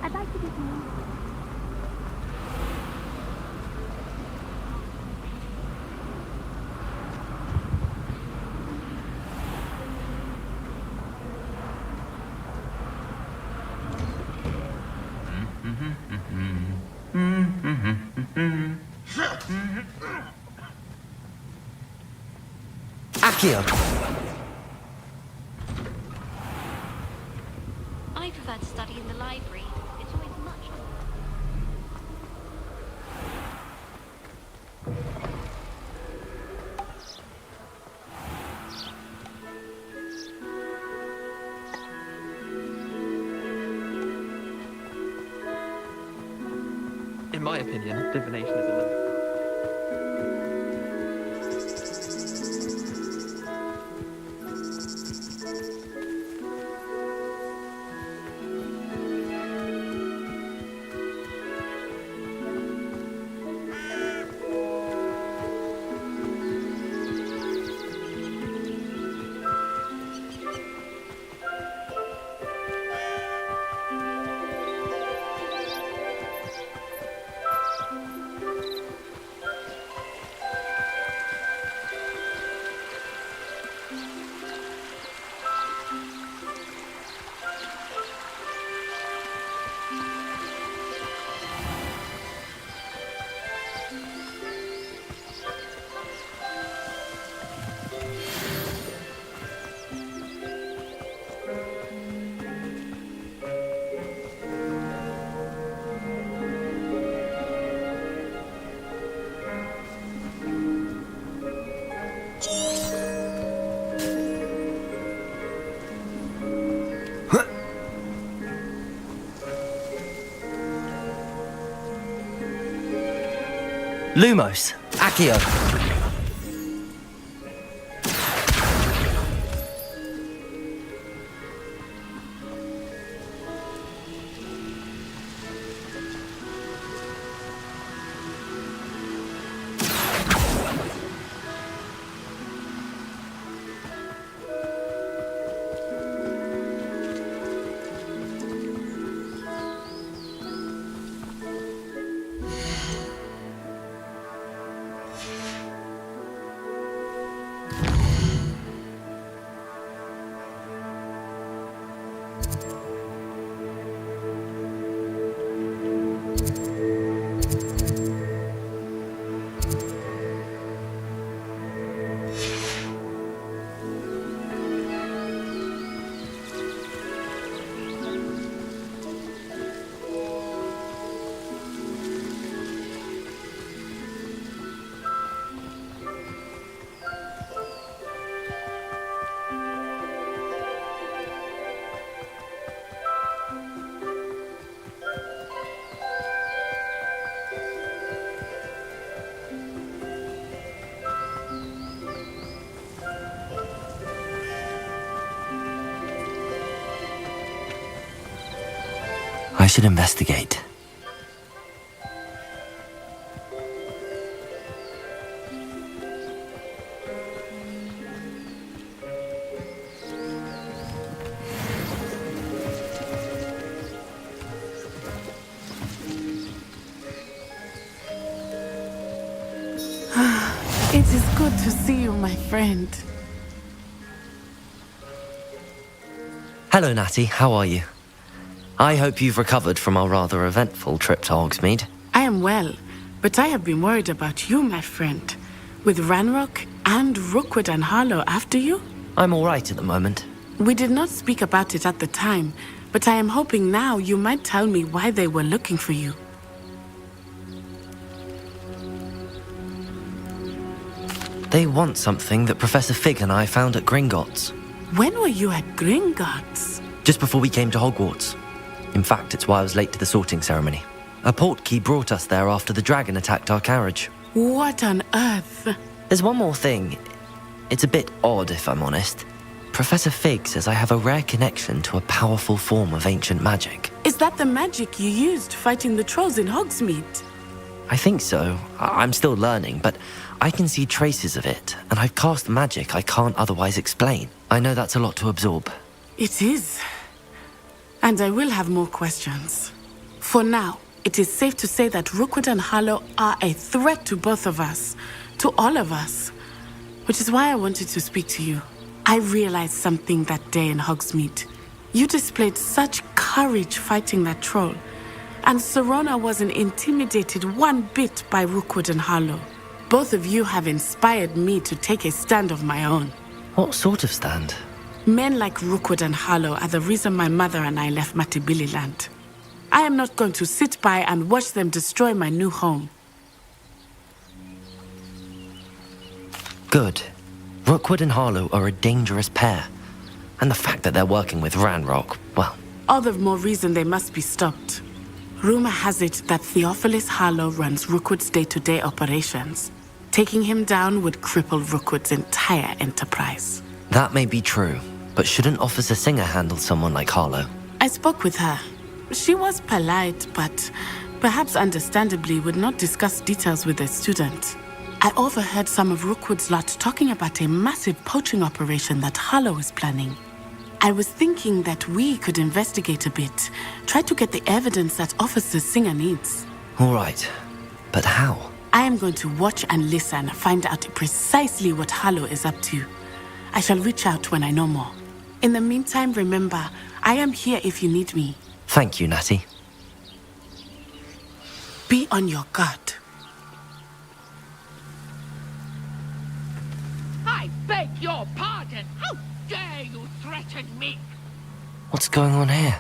I'd like to get to know you. Accio! I prefer to study in the library. It's always much. In my opinion, divination is a limit. Lumos! Accio! I should investigate. It is good to see you, my friend. Hello, Natty. How are you? I hope you've recovered from our rather eventful trip to Hogsmeade. I am well, but I have been worried about you, my friend. With Ranrock and Rookwood and Harlow after you? I'm all right at the moment. We did not speak about it at the time, but I am hoping now you might tell me why they were looking for you. They want something that Professor Fig and I found at Gringotts. When were you at Gringotts? Just before we came to Hogwarts. In fact, it's why I was late to the sorting ceremony. A portkey brought us there after the dragon attacked our carriage. What on earth? There's one more thing. It's a bit odd, if I'm honest. Professor Fig says I have a rare connection to a powerful form of ancient magic. Is that the magic you used fighting the trolls in Hogsmeade? I think so. I'm still learning, but I can see traces of it, and I've cast magic I can't otherwise explain. I know that's a lot to absorb. It is. And I will have more questions. For now, it is safe to say that Rookwood and Harlow are a threat to both of us, to all of us. Which is why I wanted to speak to you. I realized something that day in Hogsmeade. You displayed such courage fighting that troll, and Serona wasn't intimidated one bit by Rookwood and Harlow. Both of you have inspired me to take a stand of my own. What sort of stand? Men like Rookwood and Harlow are the reason my mother and I left Matibili land. I am not going to sit by and watch them destroy my new home. Good. Rookwood and Harlow are a dangerous pair. And the fact that they're working with Ranrock, well... All the more reason they must be stopped. Rumor has it that Theophilus Harlow runs Rookwood's day-to-day operations. Taking him down would cripple Rookwood's entire enterprise. That may be true, but shouldn't Officer Singer handle someone like Harlow? I spoke with her. She was polite, but perhaps understandably would not discuss details with a student. I overheard some of Rookwood's lot talking about a massive poaching operation that Harlow is planning. I was thinking that we could investigate a bit, try to get the evidence that Officer Singer needs. All right, but how? I am going to watch and listen, find out precisely what Harlow is up to. I shall reach out when I know more. In the meantime, remember, I am here if you need me. Thank you, Natty. Be on your guard. I beg your pardon. How dare you threaten me? What's going on here?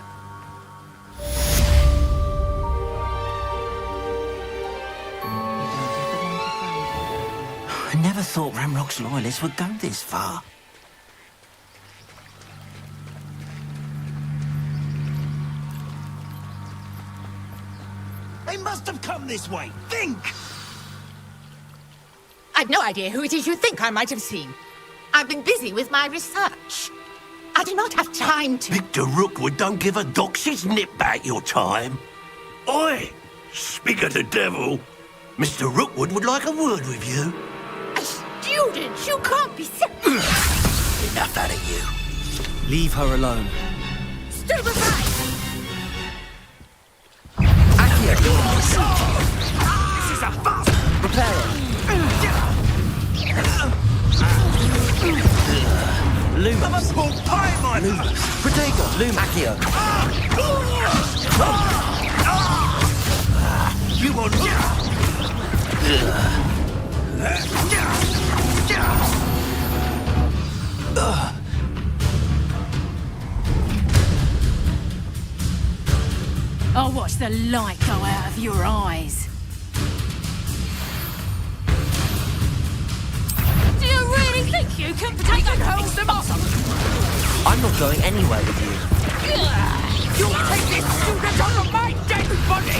I never thought Ranrock's loyalists would go this far. They must have come this way. Think! I've no idea who it is you think I might have seen. I've been busy with my research. I do not have time to... Victor Rookwood don't give a doxy's nip back your time. Oi! Speak of the devil. Mr. Rookwood would like a word with you. A student? You can't be so... Enough out of you. Leave her alone. Stupefy! This is a fast... Repairer. Lumos. I'm a pork pie, my Lumos. Protego. Lum. Accio. You want... I'll watch the light go out of your eyes. Do you really think you can take and hold them off? I'm not going anywhere with you. You take this student out of my dead body!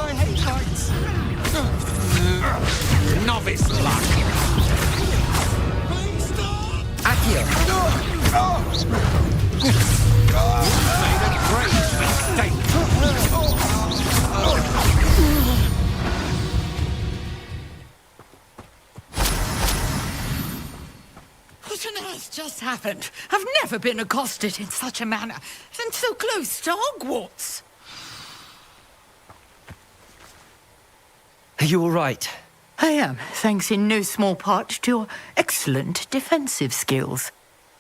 I hate heights. Novice luck! Accio. Made a great mistake! What on earth just happened? I've never been accosted in such a manner, and so close to Hogwarts. Are you all right? I am, thanks in no small part to your excellent defensive skills.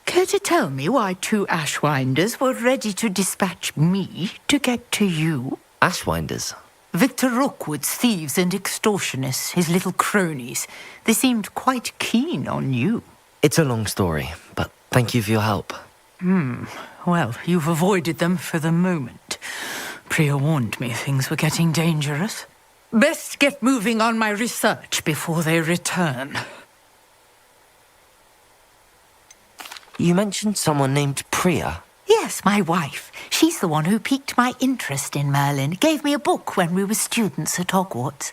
Care to tell me why two Ashwinders were ready to dispatch me to get to you? Ashwinders? Victor Rookwood's thieves and extortionists, his little cronies. They seemed quite keen on you. It's a long story, but thank you for your help. Well, you've avoided them for the moment. Priya warned me things were getting dangerous. Best get moving on my research before they return. You mentioned someone named Priya. Yes, my wife. She's the one who piqued my interest in Merlin. Gave me a book when we were students at Hogwarts.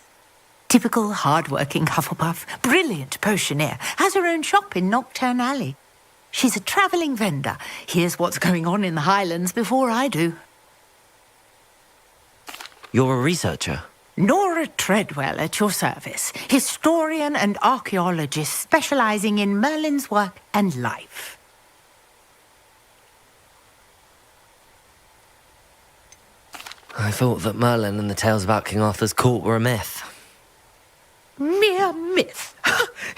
Typical hard-working Hufflepuff, brilliant potioneer, has her own shop in Knockturn Alley. She's a travelling vendor. Hears what's going on in the Highlands before I do. You're a researcher? Nora Treadwell at your service, historian and archaeologist specialising in Merlin's work and life. I thought that Merlin and the tales about King Arthur's court were a myth. Mere myth.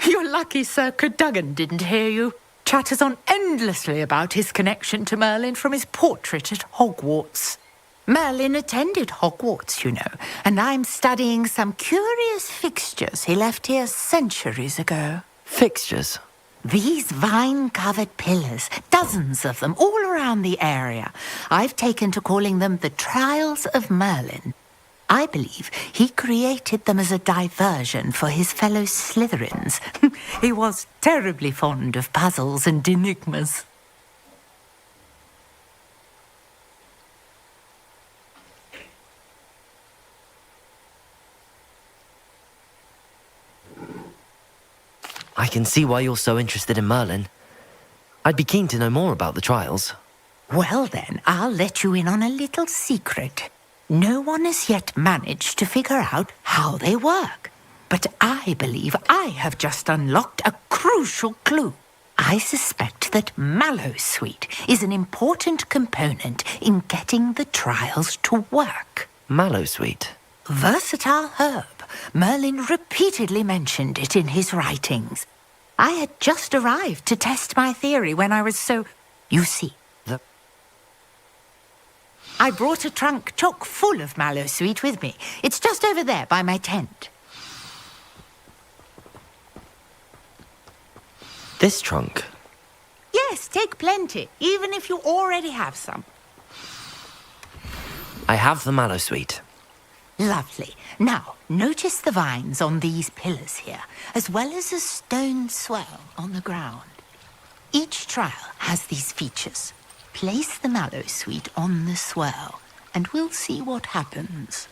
You're lucky Sir Cadogan didn't hear you. Chatters on endlessly about his connection to Merlin from his portrait at Hogwarts. Merlin attended Hogwarts, you know, and I'm studying some curious fixtures he left here centuries ago. Fixtures? These vine-covered pillars, dozens of them all around the area. I've taken to calling them the Trials of Merlin. I believe he created them as a diversion for his fellow Slytherins. He was terribly fond of puzzles and enigmas. I can see why you're so interested in Merlin. I'd be keen to know more about the trials. Well then, I'll let you in on a little secret. No one has yet managed to figure out how they work. But I believe I have just unlocked a crucial clue. I suspect that Mallowsweet is an important component in getting the trials to work. Mallowsweet? Versatile herb. Merlin repeatedly mentioned it in his writings. I had just arrived to test my theory when I was so... You see, I brought a trunk chock full of Mallowsweet with me. It's just over there by my tent. This trunk? Yes, take plenty, even if you already have some. I have the Mallowsweet. Lovely. Now, notice the vines on these pillars here, as well as a stone swell on the ground. Each trial has these features. Place the Mallowsweet on the swell, and we'll see what happens.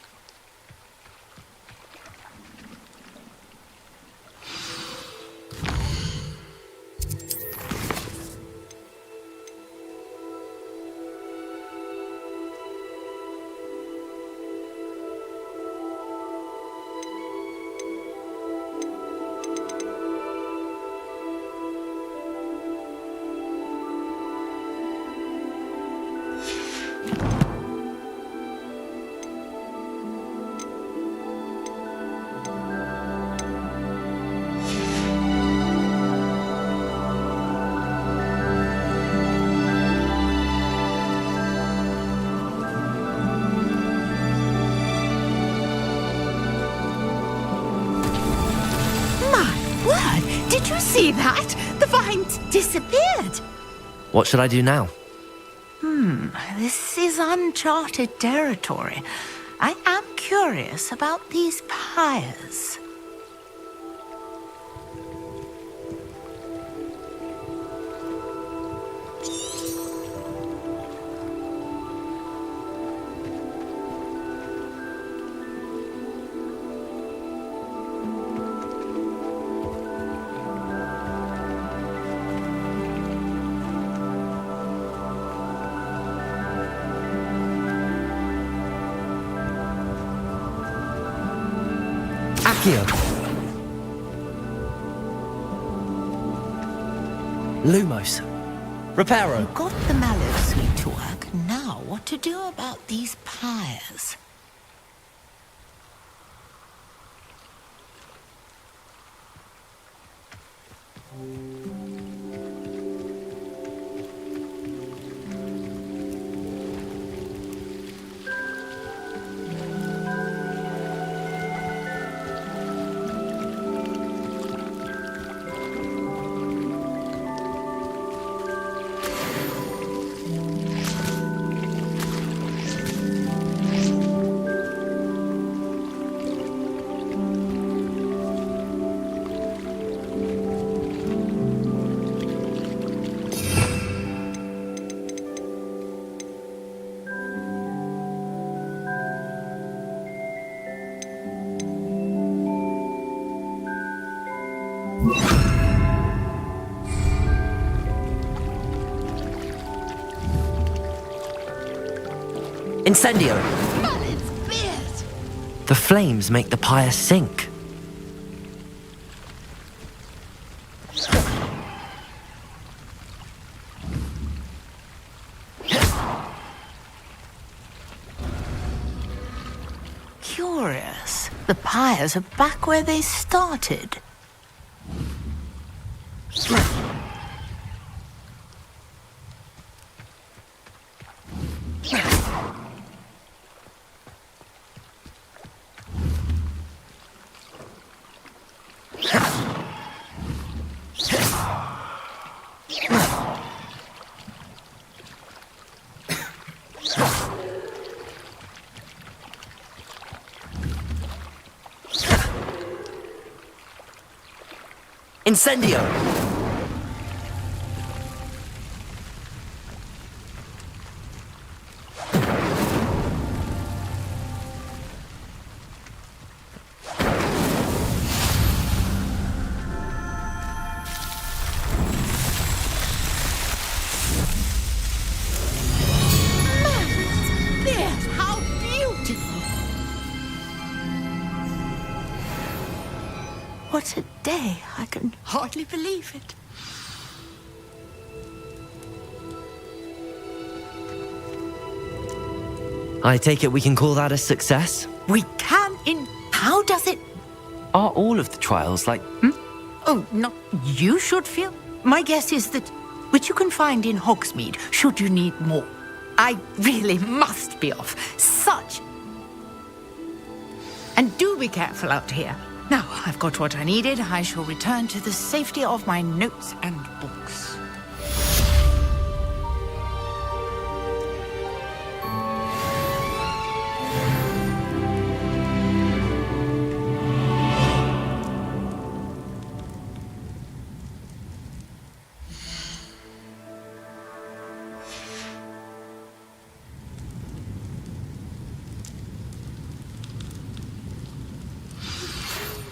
Did you see that? The vines disappeared. What should I do now? This is uncharted territory. I am curious about these pyres. Accio. Lumos. Reparo. Got the Mallowsweet to work. Now, what to do about these pyres? Incendio. The flames make the pyre sink. curious. The pyres are back where they started. Incendio! There, how beautiful! What a day. I can hardly believe it. I take it we can call that a success? We can in... How does it... Are all of the trials like... Oh, not you should feel. My guess is that... Which you can find in Hogsmeade, should you need more. I really must be off. Such... And do be careful out here. Now, I've got what I needed. I shall return to the safety of my notes and books.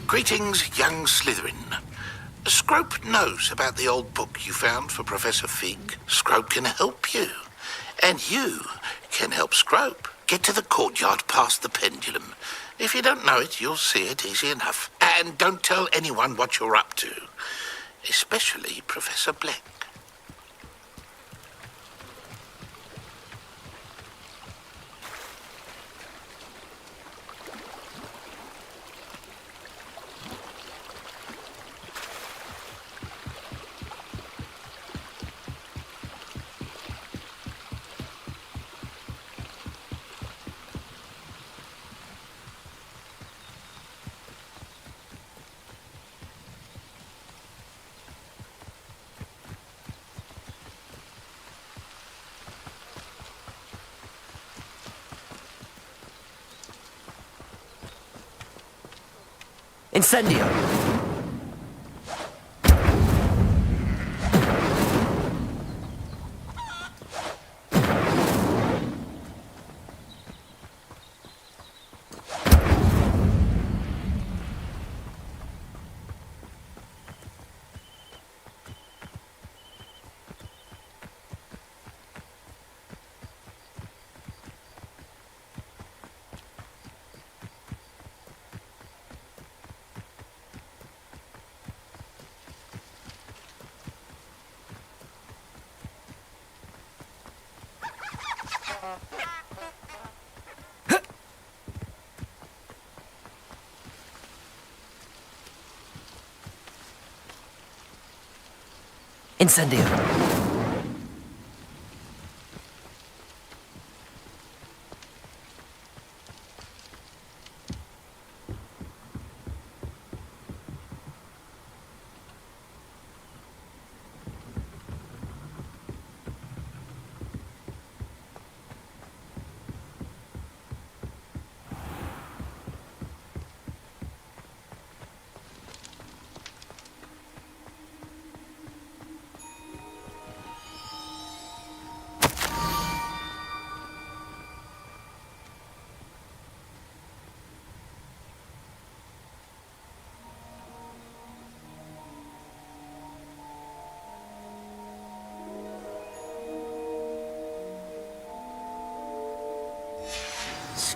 Greetings, young Slytherin. Scrope knows about the old book you found for Professor Fig. Scrope can help you. And you can help Scrope. Get to the courtyard past the pendulum. If you don't know it, you'll see it easy enough. And don't tell anyone what you're up to. Especially Professor Black. Incendio! Incendio!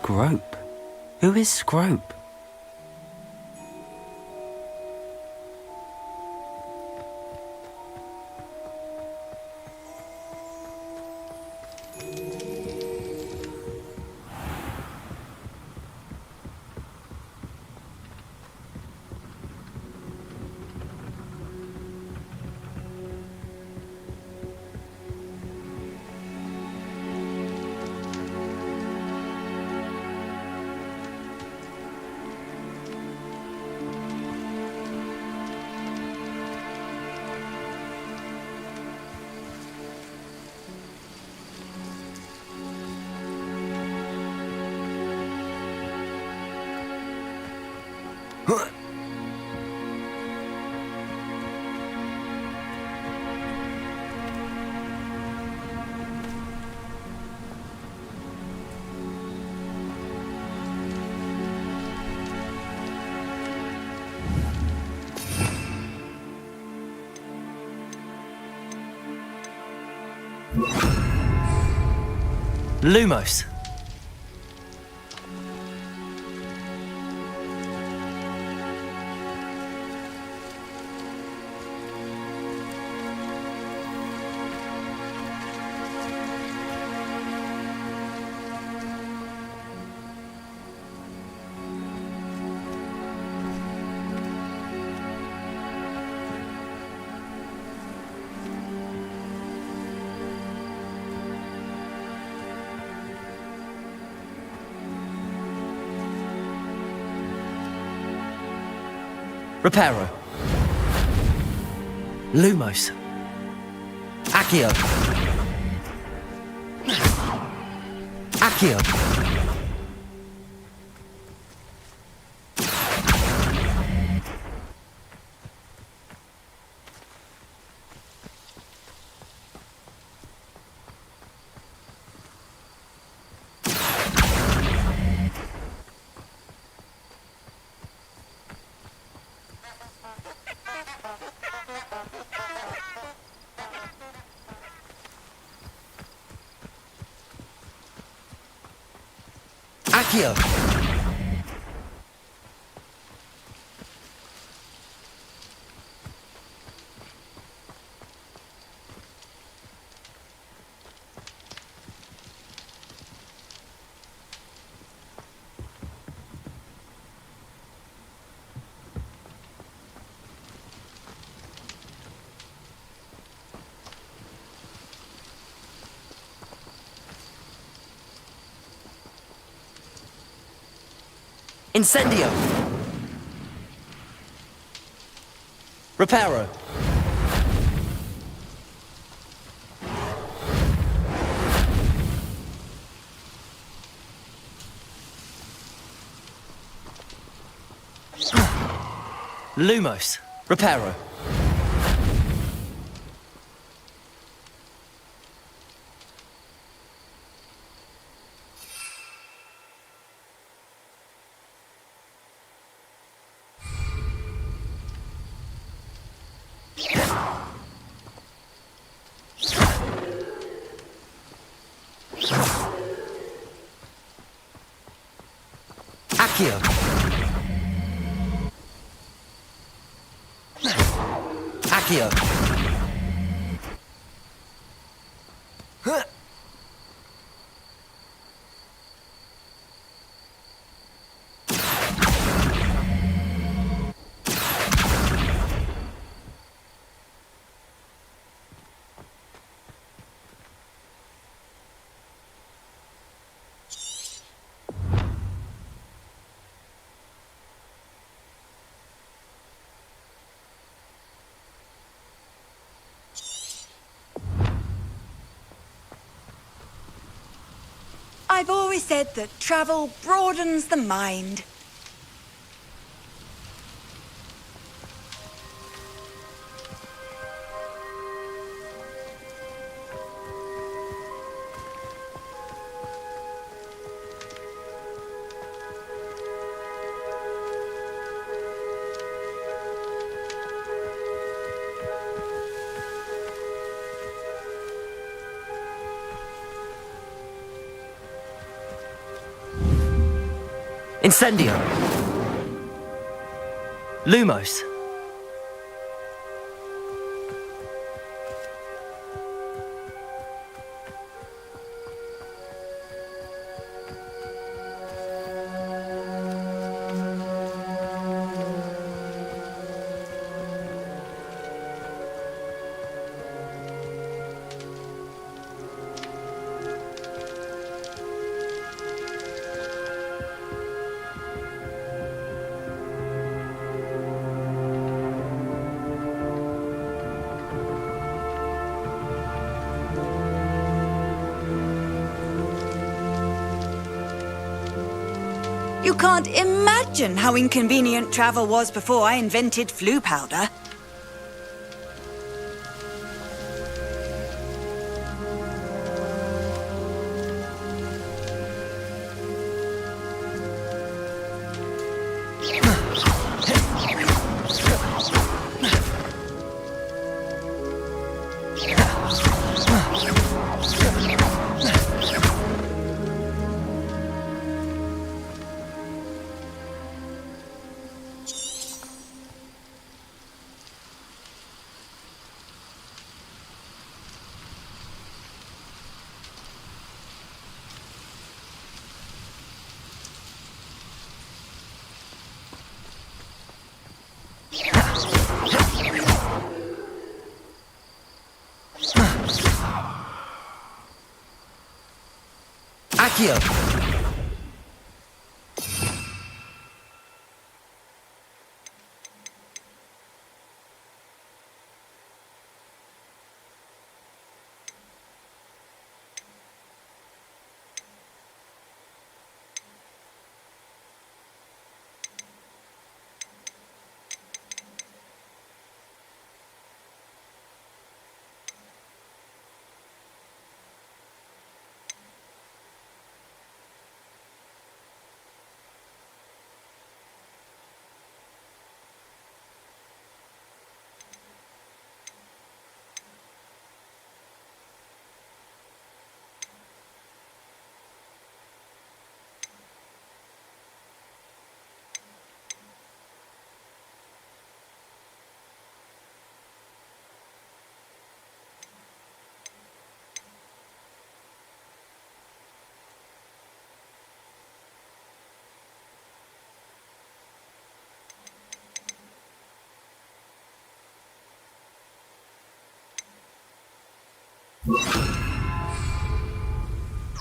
Scrope? Who is Scrope? Lumos. Reparo. Lumos. Accio. Accio. Accio. Incendio. Reparo. Lumos. Reparo. Accio. Accio. I've always said that travel broadens the mind. Incendio. Lumos. You can't imagine how inconvenient travel was before I invented flu powder. Accio!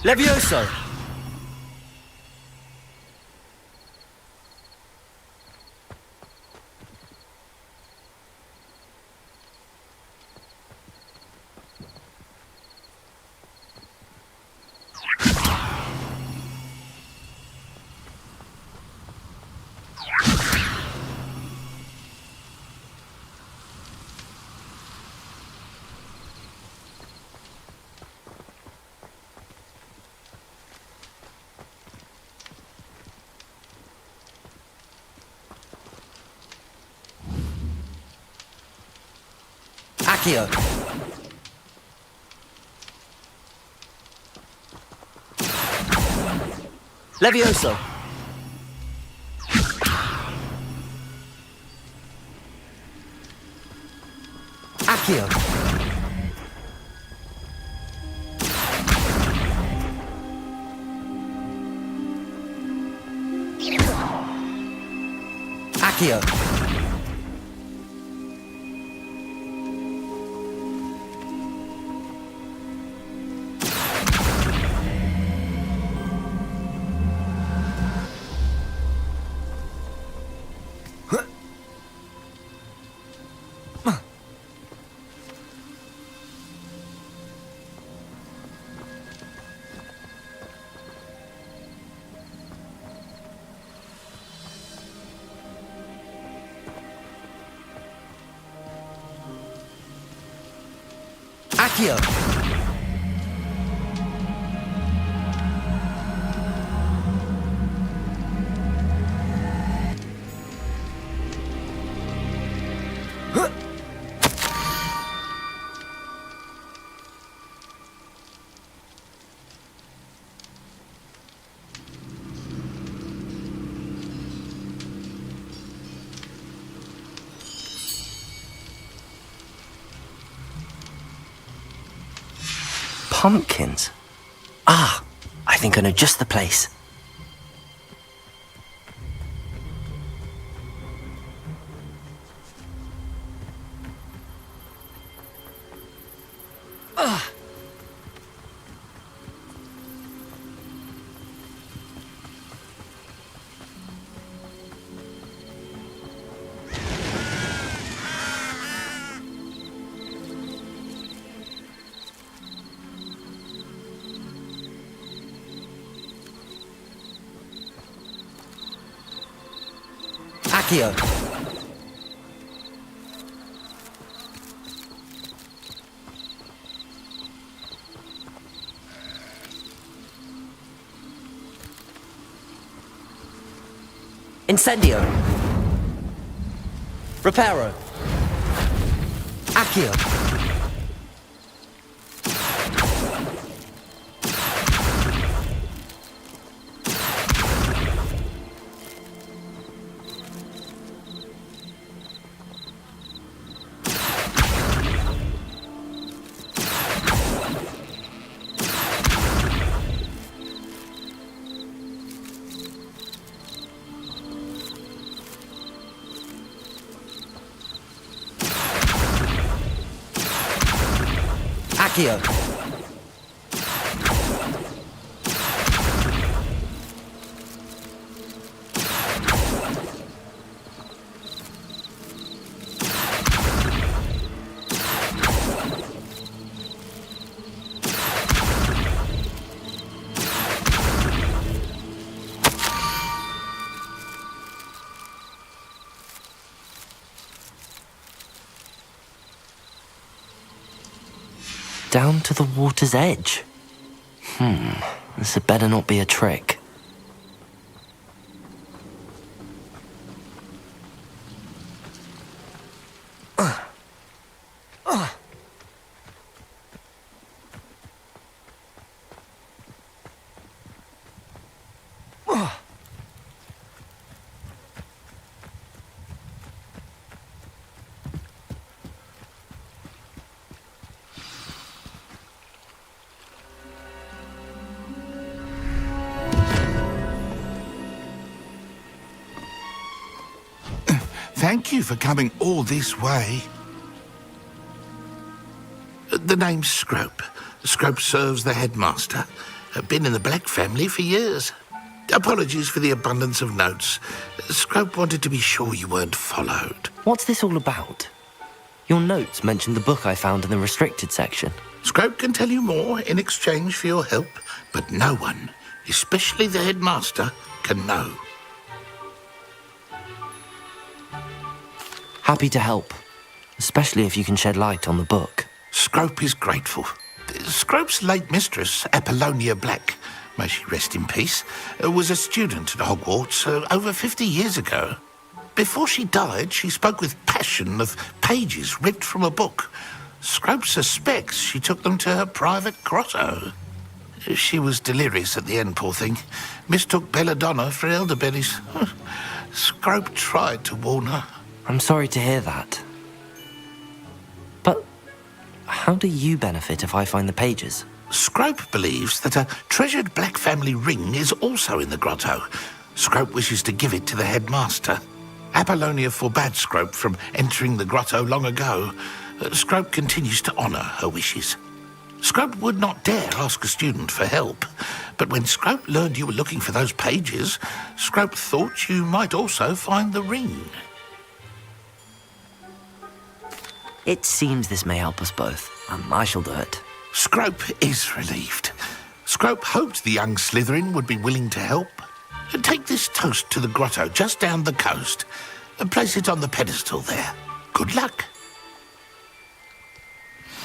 Levioso! Accio! Levioso! Accio! Accio! Accio! Pumpkins? Ah, I think I know just the place. Accio. Incendio. Reparo. Accio. Accio. Down to the water's edge. This had better not be a trick. Thank you for coming all this way. The name's Scrope. Scrope serves the headmaster. Been in the Black family for years. Apologies for the abundance of notes. Scrope wanted to be sure you weren't followed. What's this all about? Your notes mentioned the book I found in the restricted section. Scrope can tell you more in exchange for your help, but no one, especially the headmaster, can know. Happy to help, especially if you can shed light on the book. Scrope is grateful. Scrope's late mistress, Apollonia Black, may she rest in peace, was a student at Hogwarts over 50 years ago. Before she died, she spoke with passion of pages ripped from a book. Scrope suspects she took them to her private grotto. She was delirious at the end, poor thing. Mistook belladonna for elderberries. Scrope tried to warn her. I'm sorry to hear that. But how do you benefit if I find the pages? Scrope believes that a treasured Black family ring is also in the grotto. Scrope wishes to give it to the headmaster. Apollonia forbade Scrope from entering the grotto long ago. Scrope continues to honour her wishes. Scrope would not dare ask a student for help, but when Scrope learned you were looking for those pages, Scrope thought you might also find the ring. It seems this may help us both. I shall do it. Scrope is relieved. Scrope hoped the young Slytherin would be willing to help. Take this toast to the grotto just down the coast and place it on the pedestal there. Good luck.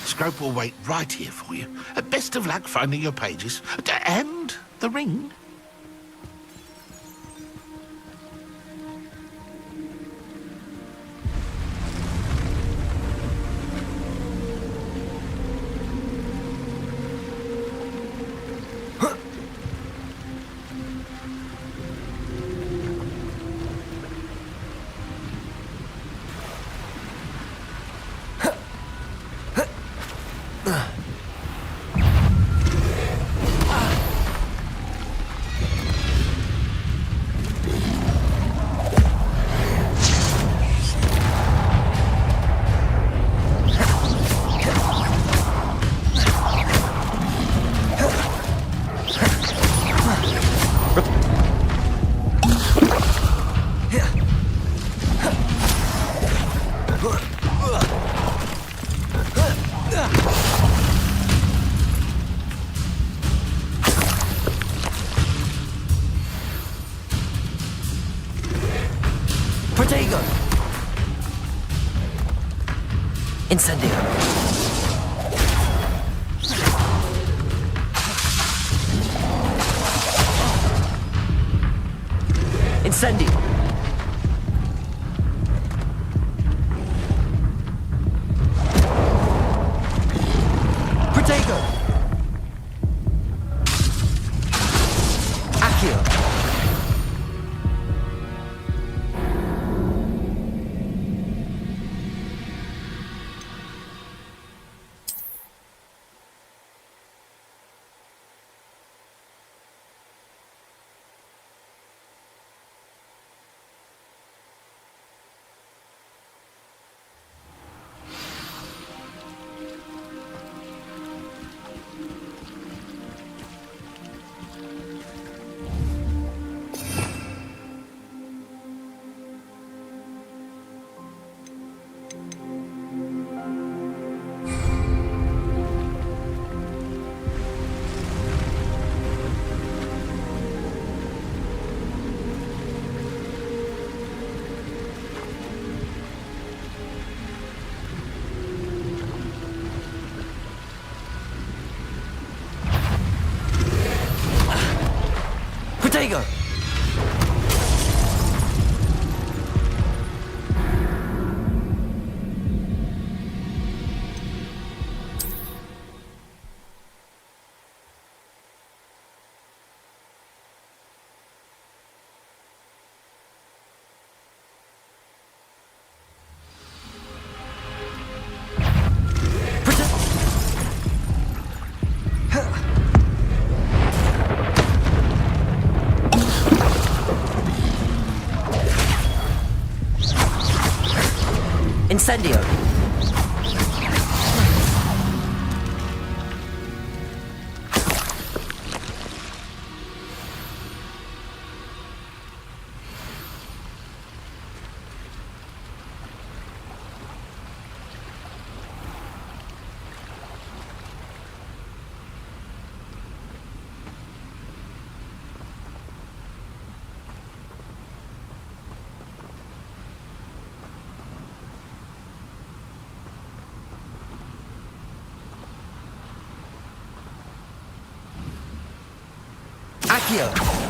Scrope will wait right here for you. Best of luck finding your pages and the ring. Incendio. Incendio. Protego. Accio. Protego. Incendio. Accio.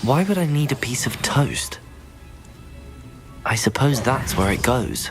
Why would I need a piece of toast? I suppose that's where it goes.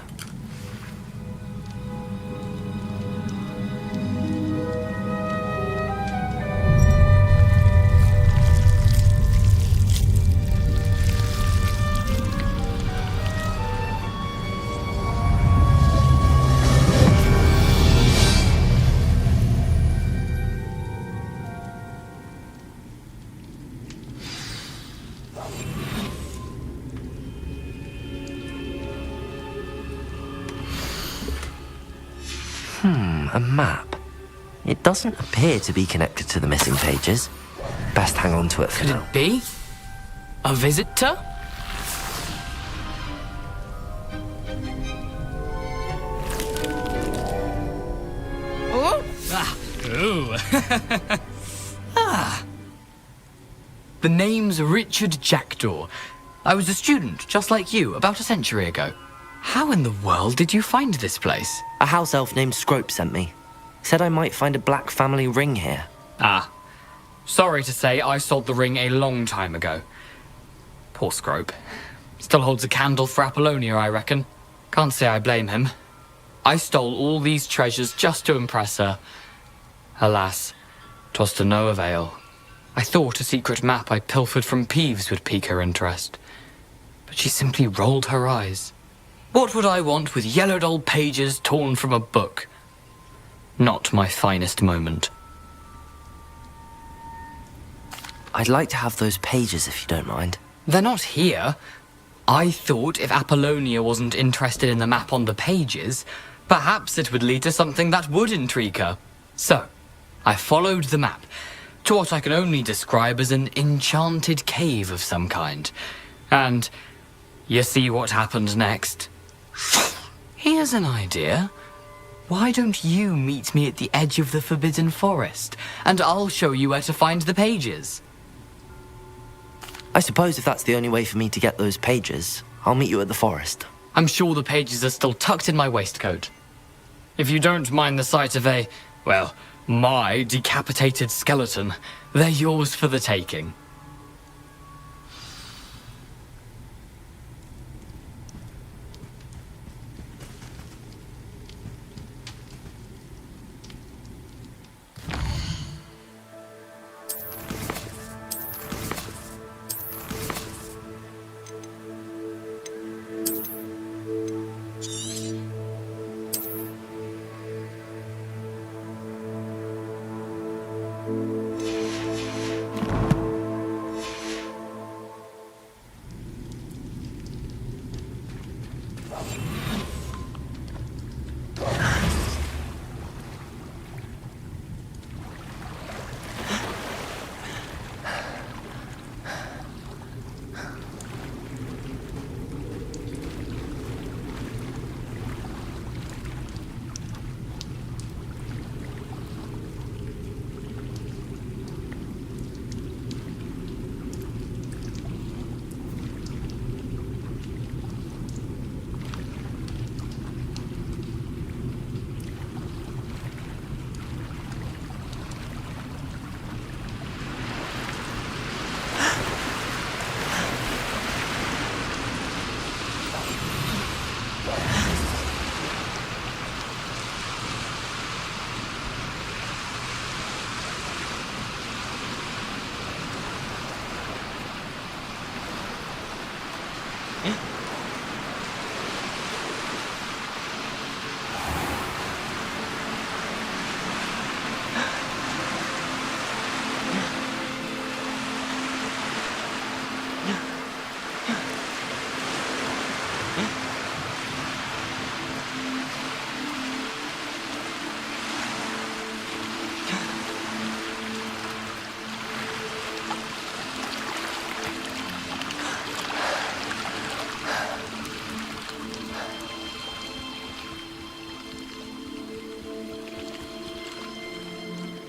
A map. It doesn't appear to be connected to the missing pages. Best hang on to it for Could now. it be? A visitor? Oh! Ah! Ooh! Ah! The name's Richard Jackdaw. I was a student, just like you, about a century ago. How in the world did you find this place? A house elf named Scrope sent me. Said I might find a black family ring here. Ah. Sorry to say, I sold the ring a long time ago. Poor Scrope. Still holds a candle for Apollonia, I reckon. Can't say I blame him. I stole all these treasures just to impress her. Alas, 'twas to no avail. I thought a secret map I pilfered from Peeves would pique her interest. But she simply rolled her eyes. What would I want with yellowed old pages torn from a book? Not my finest moment. I'd like to have those pages if you don't mind. They're not here. I thought if Apollonia wasn't interested in the map on the pages, perhaps it would lead to something that would intrigue her. So, I followed the map to what I can only describe as an enchanted cave of some kind. And you see what happened next? Here's an idea. Why don't you meet me at the edge of the Forbidden Forest, and I'll show you where to find the pages? I suppose if that's the only way for me to get those pages, I'll meet you at the forest. I'm sure the pages are still tucked in my waistcoat. If you don't mind the sight of my decapitated skeleton, they're yours for the taking.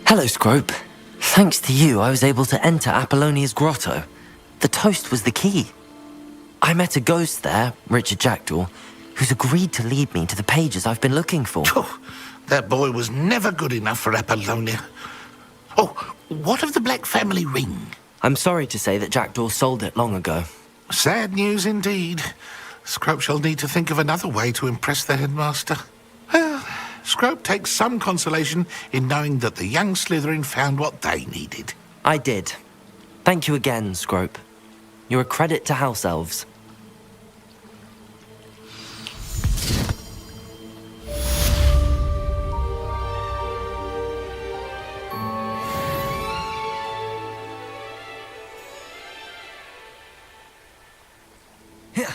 Hello, Scrope. Thanks to you, I was able to enter Apollonia's grotto. The toast was the key. I met a ghost there, Richard Jackdaw, who's agreed to lead me to the pages I've been looking for. Oh, that boy was never good enough for Apollonia. Oh, what of the Black family ring? I'm sorry to say that Jackdaw sold it long ago. Sad news indeed. Scrope shall need to think of another way to impress the headmaster. Well, Scrope takes some consolation in knowing that the young Slytherin found what they needed. I did. Thank you again, Scrope. You're a credit to House Elves. Yeah.